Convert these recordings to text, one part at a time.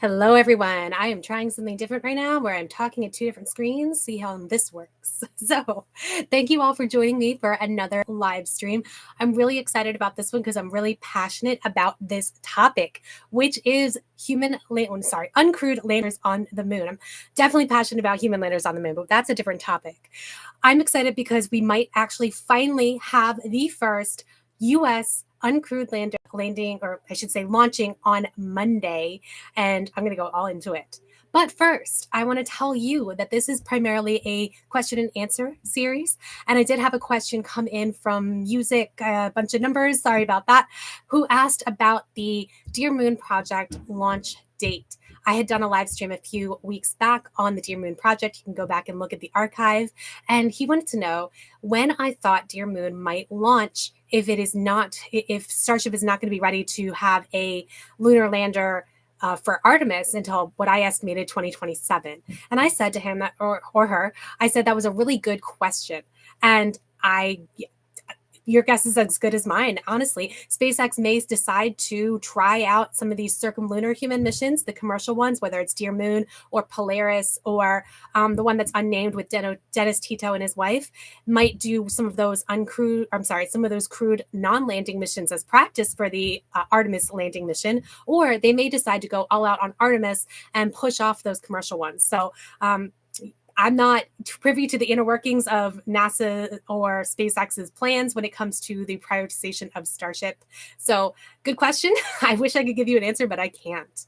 Hello, everyone. I am trying something different right now where I'm talking at two different screens. See how this works. So, thank you all for joining me for another live stream. I'm really excited about this one because I'm really passionate about this topic, which is uncrewed landers on the moon. I'm definitely passionate about human landers on the moon, but that's a different topic. I'm excited because we might actually finally have the first U.S. uncrewed landing, or I should say launching on Monday, and I'm going to go all into it. But first, I want to tell you that this is primarily a question and answer series. And I did have a question come in from Music, a bunch of numbers, sorry about that, who asked about the Dear Moon project launch date. I had done a live stream a few weeks back on the Dear Moon project. You can go back and look at the archive. And he wanted to know when I thought Dear Moon might launch if Starship is not going to be ready to have a lunar lander for Artemis until what I estimated 2027. And I said to him that, or her, I said that was a really good question. And your guess is as good as mine. Honestly, SpaceX may decide to try out some of these circumlunar human missions, the commercial ones, whether it's Dear Moon or Polaris or the one that's unnamed with Dennis Tito and his wife, might do some of those crewed non-landing missions as practice for the Artemis landing mission, or they may decide to go all out on Artemis and push off those commercial ones. So I'm not privy to the inner workings of NASA or SpaceX's plans when it comes to the prioritization of Starship. So, good question. I wish I could give you an answer, but I can't.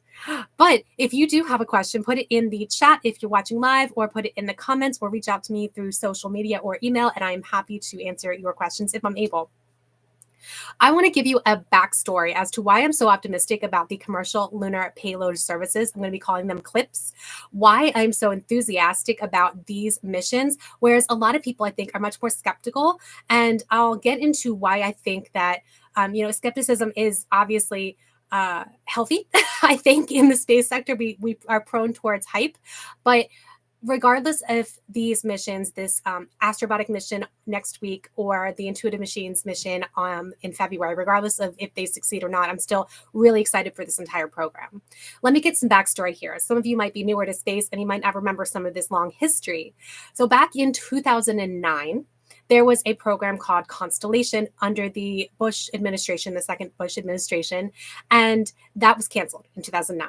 But if you do have a question, put it in the chat if you're watching live, or put it in the comments, or reach out to me through social media or email, and I'm happy to answer your questions if I'm able. I want to give you a backstory as to why I'm so optimistic about the commercial lunar payload services. I'm going to be calling them CLPS. Why I'm so enthusiastic about these missions, whereas a lot of people I think are much more skeptical. And I'll get into why I think that skepticism is obviously healthy. I think in the space sector we are prone towards hype, but regardless of these missions, this Astrobotic mission next week or the Intuitive Machines mission in February, regardless of if they succeed or not, I'm still really excited for this entire program. Let me get some backstory here. Some of you might be newer to space and you might not remember some of this long history. So back in 2009, there was a program called Constellation under the Bush administration, the second Bush administration, and that was canceled in 2009.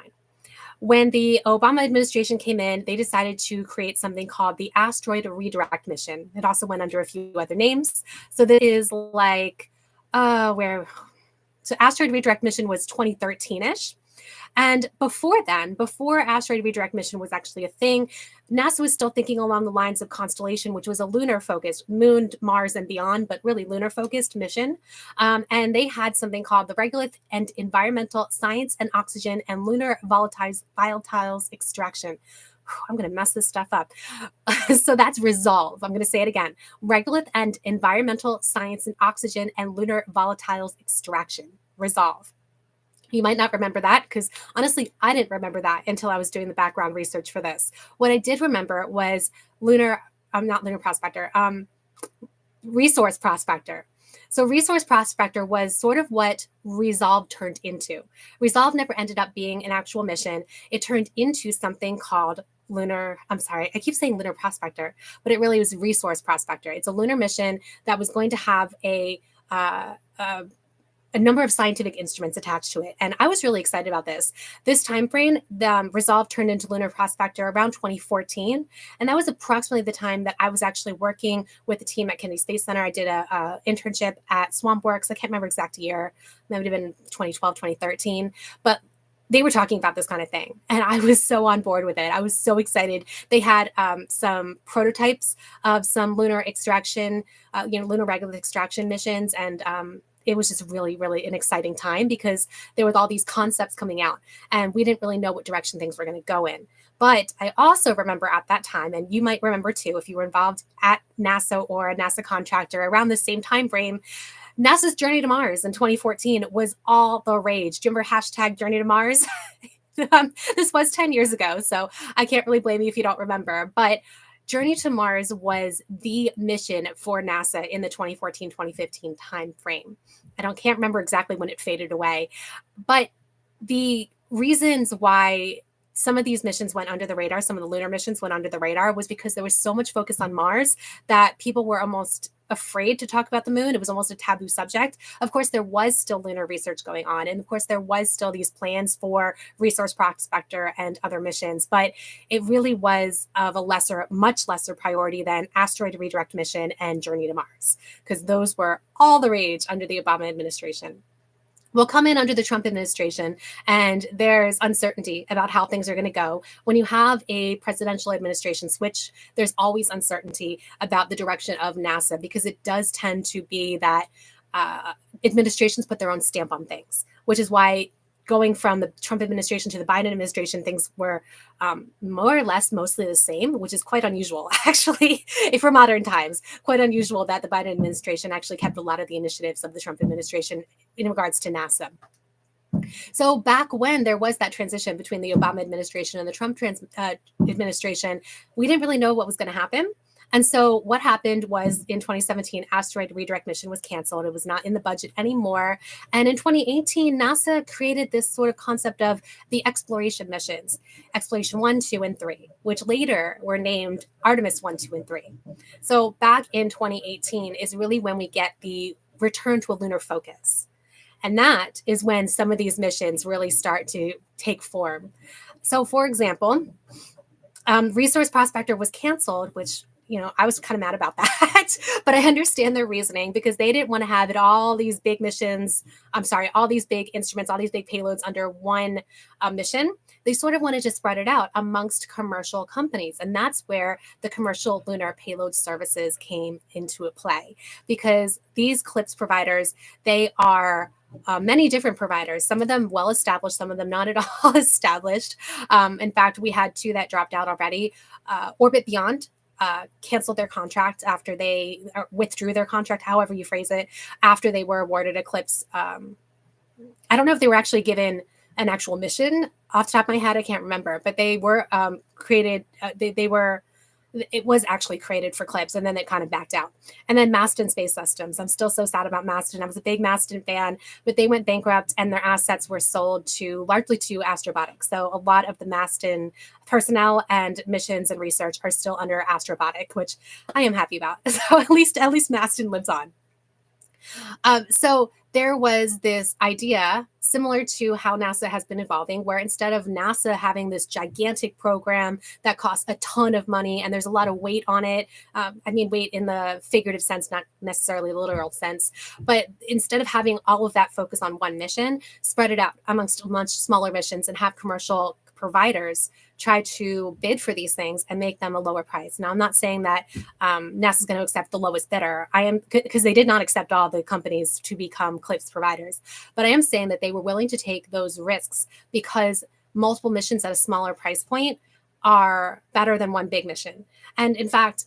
When the Obama administration came in, they decided to create something called the Asteroid Redirect Mission. It also went under a few other names. So this is like Asteroid Redirect Mission was 2013-ish. And before Asteroid Redirect Mission was actually a thing, NASA was still thinking along the lines of Constellation, which was a lunar-focused, Moon, Mars, and beyond, but really lunar-focused mission. And they had something called the Regolith and Environmental Science and Oxygen and Lunar Volatiles Extraction. I'm going to mess this stuff up. So that's RESOLVE. I'm going to say it again. Regolith and Environmental Science and Oxygen and Lunar Volatiles Extraction. RESOLVE. You might not remember that because honestly, I didn't remember that until I was doing the background research for this. What I did remember was Resource Prospector. So Resource Prospector was sort of what Resolve turned into. Resolve never ended up being an actual mission. It turned into something called I keep saying Lunar Prospector, but it really was Resource Prospector. It's a lunar mission that was going to have a number of scientific instruments attached to it. And I was really excited about this. This time frame, the Resolve turned into Lunar Prospector around 2014. And that was approximately the time that I was actually working with the team at Kennedy Space Center. I did a internship at SwampWorks. I can't remember exact year. That would have been 2012, 2013. But they were talking about this kind of thing. And I was so on board with it. I was so excited. They had some prototypes of some lunar extraction, lunar regolith extraction missions. And it was just really, really an exciting time because there was all these concepts coming out and we didn't really know what direction things were going to go in. But I also remember at that time, and you might remember too, if you were involved at NASA or a NASA contractor around the same time frame, NASA's Journey to Mars in 2014 was all the rage. Do you remember hashtag Journey to Mars? This was 10 years ago, so I can't really blame you if you don't remember. But Journey to Mars was the mission for NASA in the 2014-2015 time frame. Can't remember exactly when it faded away, but the reasons why some of these missions went under the radar, some of the lunar missions went under the radar, was because there was so much focus on Mars that people were almost afraid to talk about the moon. It was almost a taboo subject. Of course, there was still lunar research going on. And of course, there was still these plans for Resource Prospector and other missions. But it really was of a much lesser priority than Asteroid Redirect Mission and Journey to Mars, because those were all the rage under the Obama administration. We'll come in under the Trump administration, and there's uncertainty about how things are going to go. When you have a presidential administration switch, there's always uncertainty about the direction of NASA, because it does tend to be that administrations put their own stamp on things, which is why going from the Trump administration to the Biden administration, things were more or less mostly the same, which is quite unusual, actually, for modern times. Quite unusual that the Biden administration actually kept a lot of the initiatives of the Trump administration in regards to NASA. So back when there was that transition between the Obama administration and the Trump administration, we didn't really know what was going to happen. And so what happened was in 2017, Asteroid Redirect Mission was canceled. It was not in the budget anymore. And in 2018, NASA created this sort of concept of the exploration missions, Exploration 1, 2, and 3, which later were named Artemis 1, 2, and 3. So back in 2018 is really when we get the return to a lunar focus. And that is when some of these missions really start to take form. So for example, Resource Prospector was canceled, which I was kind of mad about that, but I understand their reasoning, because they didn't want to have all these big missions. All these big instruments, all these big payloads under one mission. They sort of wanted to spread it out amongst commercial companies. And that's where the commercial lunar payload services came into play, because these CLPS providers, they are many different providers, some of them well-established, some of them not at all established. In fact, we had 2 that dropped out already. Orbit Beyond canceled their contract after they withdrew their contract, however you phrase it, after they were awarded Eclipse. I don't know if they were actually given an actual mission off the top of my head. I can't remember, but they were created. It was actually created for CLPS, and then it kind of backed out. And then Maston Space Systems. I'm still so sad about Maston. I was a big Maston fan, but they went bankrupt and their assets were sold largely to Astrobotic. So a lot of the Maston personnel and missions and research are still under Astrobotic, which I am happy about. So at least Maston lives on. So there was this idea similar to how NASA has been evolving, where instead of NASA having this gigantic program that costs a ton of money and there's a lot of weight on it, weight in the figurative sense, not necessarily literal sense, but instead of having all of that focus on one mission, spread it out amongst much smaller missions and have commercial providers try to bid for these things and make them a lower price. Now, I'm not saying that NASA is going to accept the lowest bidder. Because they did not accept all the companies to become CLPS providers. But I am saying that they were willing to take those risks because multiple missions at a smaller price point are better than one big mission. And in fact,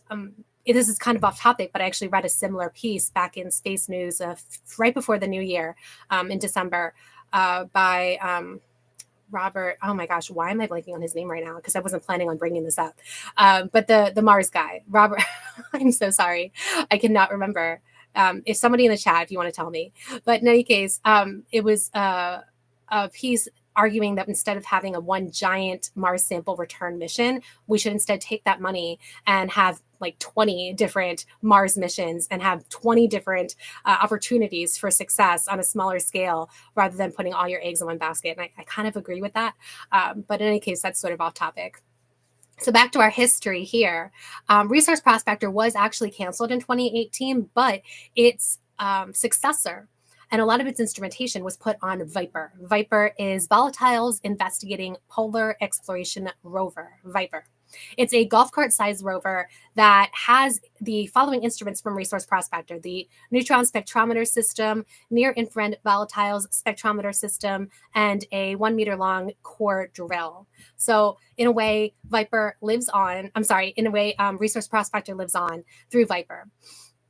this is kind of off topic, but I actually read a similar piece back in Space News right before the new year in December by Robert, oh my gosh, why am I blanking on his name right now? Because I wasn't planning on bringing this up. But the Mars guy, Robert, I'm so sorry. I cannot remember. If somebody in the chat, if you want to tell me. But in any case, it was a piece arguing that instead of having a one giant Mars sample return mission, we should instead take that money and have like 20 different Mars missions and have 20 different opportunities for success on a smaller scale rather than putting all your eggs in one basket. And I kind of agree with that. But in any case, that's sort of off topic. So back to our history here. Resource Prospector was actually canceled in 2018, but its successor and a lot of its instrumentation was put on Viper. Viper is Volatiles Investigating Polar Exploration Rover, Viper. It's a golf cart-sized rover that has the following instruments from Resource Prospector: the Neutron Spectrometer System, Near-Infrared Volatiles Spectrometer System, and a 1 meter long core drill. So in a way, Resource Prospector lives on through Viper.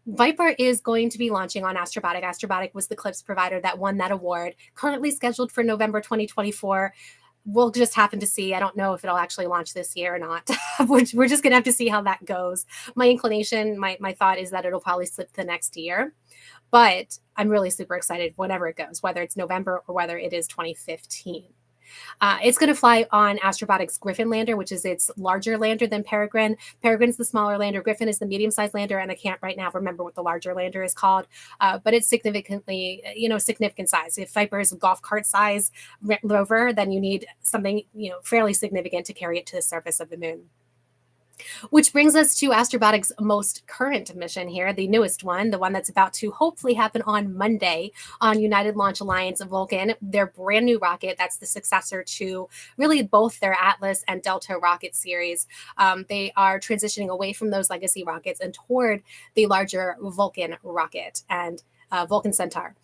Viper is going to be launching on Astrobotic. Astrobotic was the CLPS provider that won that award, currently scheduled for November 2024. We'll just happen to see. I don't know if it'll actually launch this year or not. We're just going to have to see how that goes. My inclination, my thought is that it'll probably slip the next year. But I'm really super excited whenever it goes, whether it's November or whether it is 2015. It's going to fly on Astrobotic's Griffin lander, which is its larger lander than Peregrine. Peregrine's the smaller lander. Griffin is the medium-sized lander, and I can't right now remember what the larger lander is called, but it's significantly, significant size. If Viper is a golf cart size rover, then you need something, fairly significant to carry it to the surface of the moon. Which brings us to Astrobotic's most current mission here, the newest one, the one that's about to hopefully happen on Monday on United Launch Alliance Vulcan, their brand new rocket. That's the successor to really both their Atlas and Delta rocket series. They are transitioning away from those legacy rockets and toward the larger Vulcan rocket and Vulcan Centaur.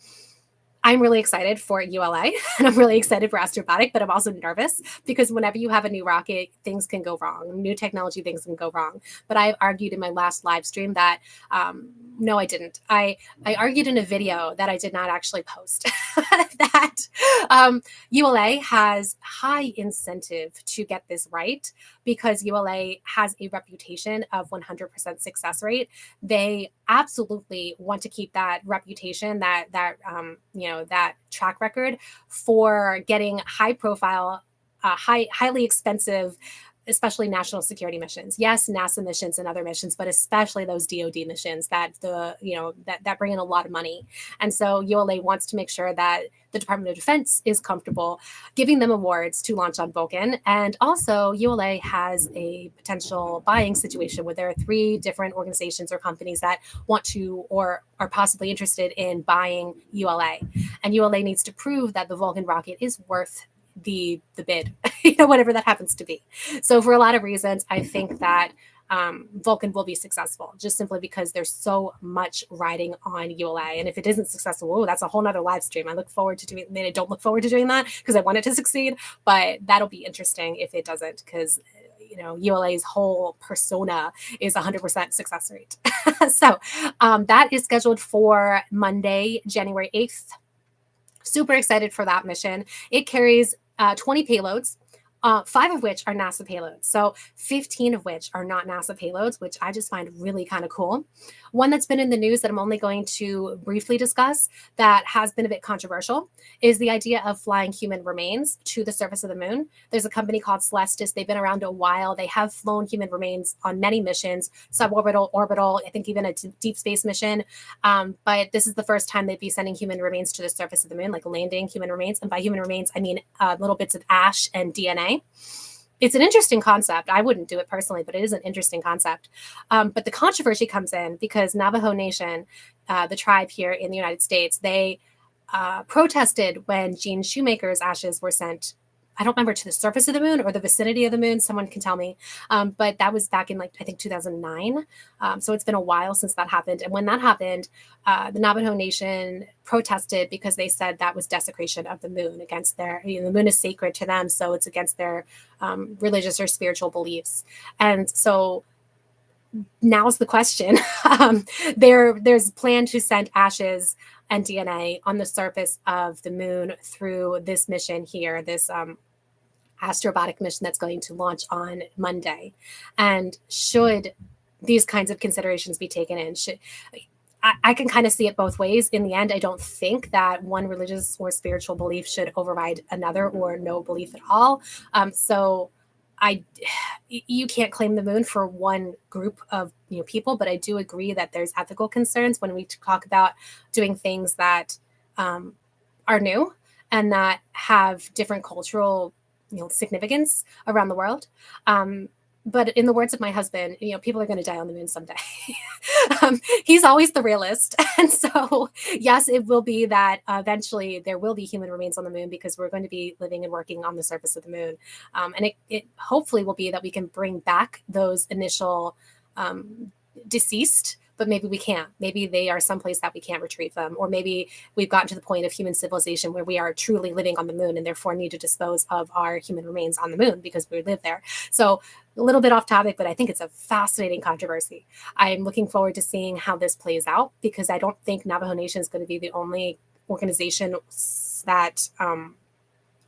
I'm really excited for ULA and I'm really excited for Astrobotic, but I'm also nervous because whenever you have a new rocket, things can go wrong. New technology, things can go wrong. But I argued in my last live stream that, no, I didn't. I argued in a video that I did not actually post that ULA has high incentive to get this right because ULA has a reputation of 100% success rate. They absolutely want to keep that reputation, that track record for getting high profile, highly expensive, especially national security missions. Yes, NASA missions and other missions, but especially those DoD missions that that bring in a lot of money. And so ULA wants to make sure that the Department of Defense is comfortable giving them awards to launch on Vulcan. And also ULA has a potential buying situation where there are 3 different organizations or companies that want to or are possibly interested in buying ULA. And ULA needs to prove that the Vulcan rocket is worth the bid, whatever that happens to be. So for a lot of reasons, I think that Vulcan will be successful just simply because there's so much riding on ULA. And if it isn't successful, that's a whole nother live stream. I look forward to doing, I don't look forward to doing that because I want it to succeed, but that'll be interesting if it doesn't, because ULA's whole persona is 100% success rate. So that is scheduled for Monday, January 8th. Super excited for that mission. It carries 20 payloads, 5 of which are NASA payloads. So 15 of which are not NASA payloads, which I just find really kind of cool. One that's been in the news that I'm only going to briefly discuss that has been a bit controversial is the idea of flying human remains to the surface of the moon. There's a company called Celestis. They've been around a while. They have flown human remains on many missions, suborbital, orbital, I think even a deep space mission. But this is the first time they'd be sending human remains to the surface of the moon, like landing human remains. And by human remains, I mean little bits of ash and DNA. It's an interesting concept. I wouldn't do it personally, but it is an interesting concept. But the controversy comes in because Navajo Nation, the tribe here in the United States, they protested when Gene Shoemaker's ashes were sent. I don't remember, to the surface of the moon or the vicinity of the moon. Someone can tell me. But that was back in I think 2009. So it's been a while since that happened. And when that happened, the Navajo Nation protested because they said that was desecration of the moon against their, the moon is sacred to them. So it's against their religious or spiritual beliefs. And so now's the question. There's a plan to send ashes and DNA on the surface of the moon through this mission here, this Astrobotic mission that's going to launch on Monday. And should these kinds of considerations be taken in? I can kind of see it both ways. In the end, I don't think that one religious or spiritual belief should override another or no belief at all. So you can't claim the moon for one group of people, but I do agree that there's ethical concerns when we talk about doing things that are new and that have different cultural significance around the world. But in the words of my husband, people are going to die on the moon someday. He's always the realist. And so, yes, it will be that eventually there will be human remains on the moon because we're going to be living and working on the surface of the moon. And it hopefully will be that we can bring back those initial deceased, but maybe we can't. Maybe they are someplace that we can't retrieve them. Or maybe we've gotten to the point of human civilization where we are truly living on the moon and therefore need to dispose of our human remains on the moon because we live there. So a little bit off topic, but I think it's a fascinating controversy. I'm looking forward to seeing how this plays out because I don't think Navajo Nation is going to be the only organization that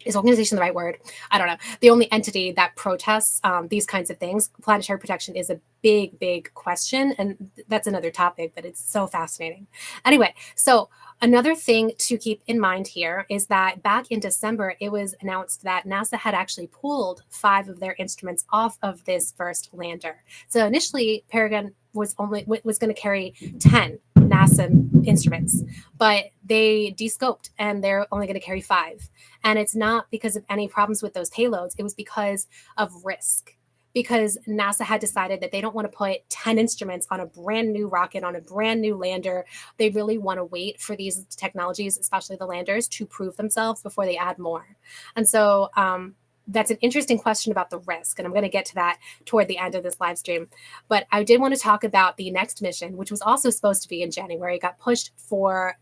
is organization the right word? I don't know. The only entity that protests these kinds of things. Planetary protection is a big, big question. And that's another topic, but it's so fascinating. Anyway, so Another thing to keep in mind here is that back in December, it was announced that NASA had actually pulled 5 of their instruments off of this first lander. So initially, Peregrine was going to carry 10 NASA instruments, but they descoped and they're only going to carry 5. And it's not because of any problems with those payloads; it was because of risk. Because NASA had decided that they don't want to put 10 instruments on a brand new rocket, on a brand new lander. They really want to wait for these technologies, especially the landers, to prove themselves before they add more. And so that's an interesting question about the risk. And I'm going to get to that toward the end of this live stream. But I did want to talk about the next mission, which was also supposed to be in January. It got pushed for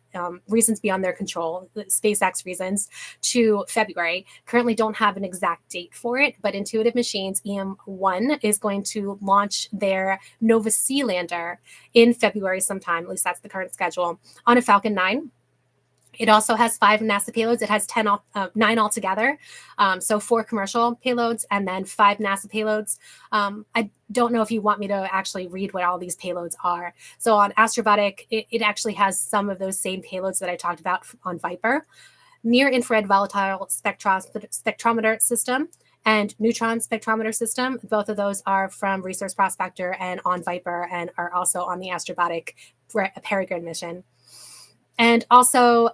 reasons beyond their control, SpaceX reasons, to February. Currently don't have an exact date for it, but Intuitive Machines EM1 is going to launch their Nova C lander in February sometime, at least that's the current schedule, on a Falcon 9. It also has 5 NASA payloads. It has 9 altogether. So 4 commercial payloads and then 5 NASA payloads. I don't know if you want me to actually read what all these payloads are. So on Astrobotic, it actually has some of those same payloads that I talked about on Viper. Near-infrared volatile spectrometer system and neutron spectrometer system. Both of those are from Resource Prospector and on Viper and are also on the Astrobotic Peregrine mission. And also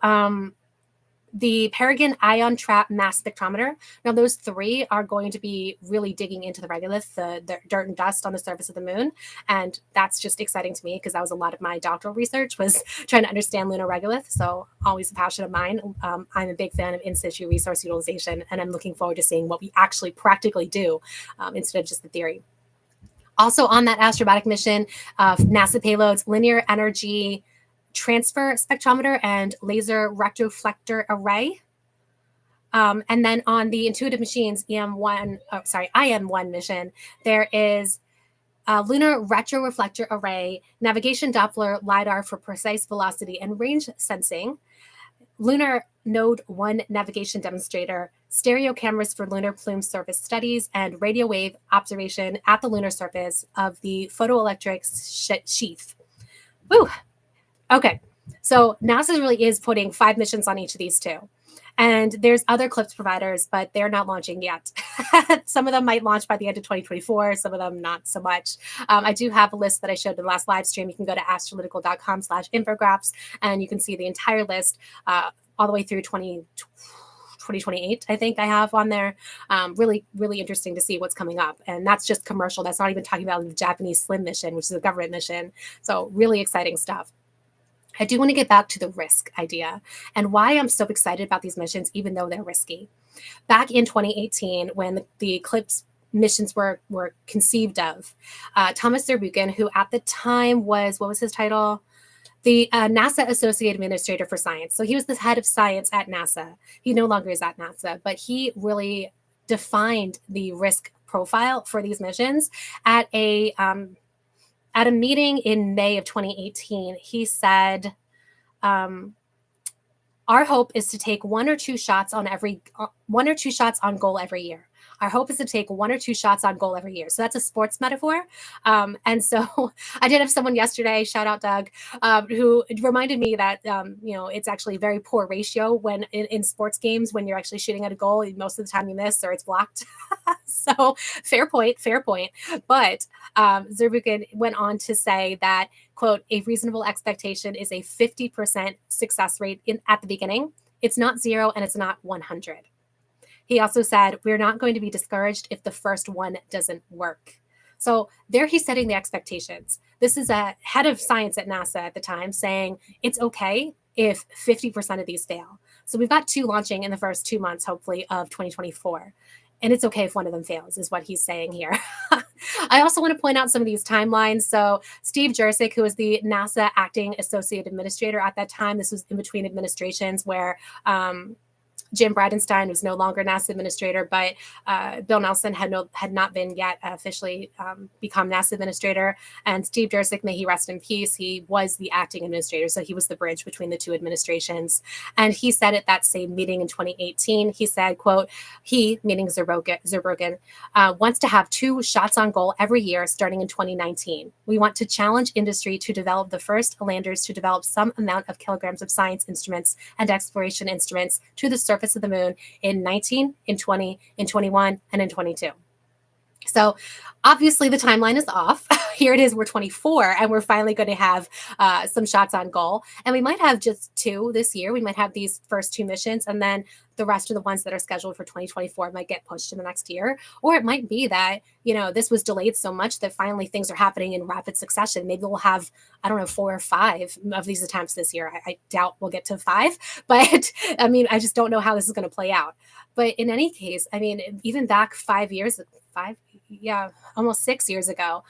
the Peregrine ion trap mass spectrometer. Now, those 3 are going to be really digging into the regolith, the dirt and dust on the surface of the moon. And that's just exciting to me because that was a lot of my doctoral research was trying to understand lunar regolith. So always a passion of mine. I'm a big fan of in situ resource utilization, and I'm looking forward to seeing what we actually practically do instead of just the theory. Also on that Astrobotic mission, NASA payloads, linear energy transfer spectrometer and laser retroflector array. And then on the Intuitive Machines IM1 mission, there is a lunar retroreflector array, navigation Doppler LiDAR for precise velocity and range sensing, lunar node 1 navigation demonstrator, stereo cameras for lunar plume surface studies, and radio wave observation at the lunar surface of the photoelectric sheath. Woo! Okay, so NASA really is putting 5 missions on each of these too. And there's other CLPS providers, but they're not launching yet. Some of them might launch by the end of 2024, some of them not so much. I do have a list that I showed in the last live stream. You can go to astrolytical.com/infographs, and you can see the entire list all the way through 2028, I think I have on there. Really, really interesting to see what's coming up. And that's just commercial. That's not even talking about the Japanese SLIM mission, which is a government mission. So really exciting stuff. I do want to get back to the risk idea and why I'm so excited about these missions, even though they're risky. Back in 2018, when the CLPS missions were conceived of, Thomas Zurbuchen, who at the time was, what was his title? The NASA Associate Administrator for Science. So he was the head of science at NASA. He no longer is at NASA, but he really defined the risk profile for these missions at a meeting in May of 2018. He said, our hope is to take 1 or 2 shots on goal every year. Our hope is to take 1 or 2 shots on goal every year. So that's a sports metaphor. And so I did have someone yesterday, shout out Doug, who reminded me that, it's actually a very poor ratio when in sports games, when you're actually shooting at a goal, most of the time you miss or it's blocked. So fair point. But Zurbuchen went on to say that, quote, a reasonable expectation is a 50% success rate at the beginning. It's not 0 and it's not 100. He also said, we're not going to be discouraged if the first one doesn't work. So there he's setting the expectations. This is a head of science at NASA at the time saying it's okay if 50% of these fail. So we've got 2 launching in the first 2 months, hopefully, of 2024. And it's okay if one of them fails, is what he's saying here. I also want to point out some of these timelines. So Steve Jurczyk, who was the NASA acting associate administrator at that time, this was in between administrations where Jim Bridenstine was no longer NASA administrator, but Bill Nelson had not been yet officially become NASA administrator. And Steve Jurczyk, may he rest in peace, he was the acting administrator, so he was the bridge between the two administrations. And he said at that same meeting in 2018, he said, quote, he, meaning Zurbruggen, wants to have 2 shots on goal every year starting in 2019. We want to challenge industry to develop the first landers to develop some amount of kilograms of science instruments and exploration instruments to the surface of the moon in 19, in 20, in 21, and in 22. So obviously the timeline is off. Here it is, we're 24, and we're finally going to have some shots on goal. And we might have just 2 this year. We might have these first 2 missions, and then the rest of the ones that are scheduled for 2024 might get pushed to the next year. Or it might be that, this was delayed so much that finally things are happening in rapid succession. Maybe we'll have, 4 or 5 of these attempts this year. I doubt we'll get to 5, but I just don't know how this is going to play out. But in any case, even back 5 years, almost 6 years ago,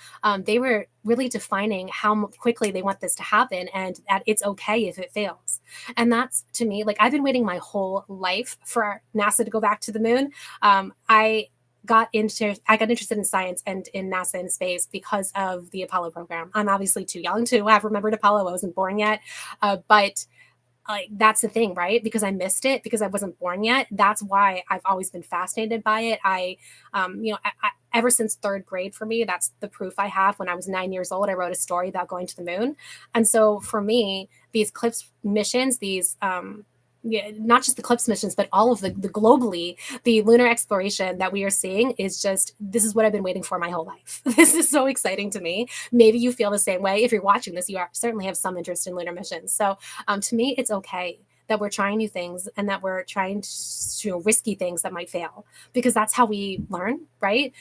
they were really defining how quickly they want this to happen and that it's okay if it fails. And that's, to me, like, I've been waiting my whole life for NASA to go back to the moon. I got interested in science and in NASA and space because of the Apollo program. I'm obviously too young to have remembered Apollo. I wasn't born yet, but that's the thing, right? Because I missed it, because I wasn't born yet. That's why I've always been fascinated by it. I ever since 3rd grade, for me, that's the proof I have. When I was 9 years old, I wrote a story about going to the moon. And so for me, these CLPS missions, not just the CLPS missions, but all of the globally, the lunar exploration that we are seeing is this is what I've been waiting for my whole life. This is so exciting to me. Maybe you feel the same way. If you're watching this, certainly have some interest in lunar missions. So to me, it's okay that we're trying new things and that we're trying to risky things that might fail, because that's how we learn, right?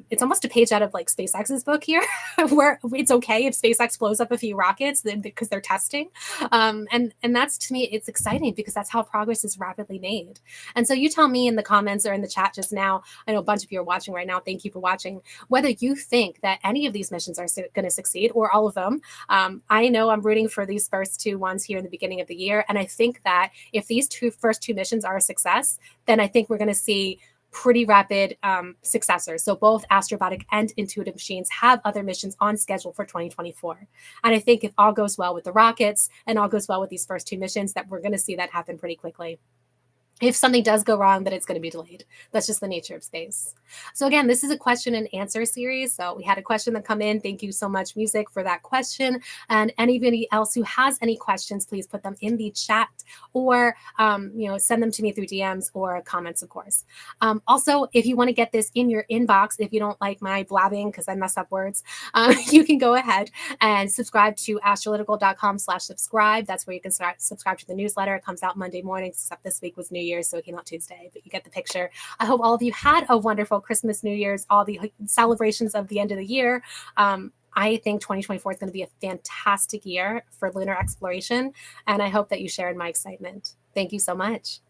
It's almost a page out of like SpaceX's book here, where it's okay if SpaceX blows up a few rockets because they're testing. And that's, to me, it's exciting because that's how progress is rapidly made. And so you tell me in the comments or in the chat just now, I know a bunch of you are watching right now, thank you for watching, whether you think that any of these missions are going to succeed or all of them. I know I'm rooting for these first 2 ones here in the beginning of the year. And I think that if these first two missions are a success, then I think we're going to see pretty rapid successors. So both Astrobotic and Intuitive Machines have other missions on schedule for 2024. And I think if all goes well with the rockets and all goes well with these first 2 missions, that we're going to see that happen pretty quickly. If something does go wrong, then it's going to be delayed. That's just the nature of space. So again, this is a question and answer series. So we had a question that come in. Thank you so much, Music, for that question. And anybody else who has any questions, please put them in the chat or send them to me through DMs or comments, of course. Also, if you want to get this in your inbox, if you don't like my blabbing because I mess up words, you can go ahead and subscribe to astrolytical.com/subscribe. That's where you can subscribe to the newsletter. It comes out Monday mornings, except this week was New Year's, so it came out Tuesday, but you get the picture. I hope all of you had a wonderful Christmas, New Year's, all the celebrations of the end of the year. I think 2024 is going to be a fantastic year for lunar exploration, and I hope that you shared my excitement. Thank you so much.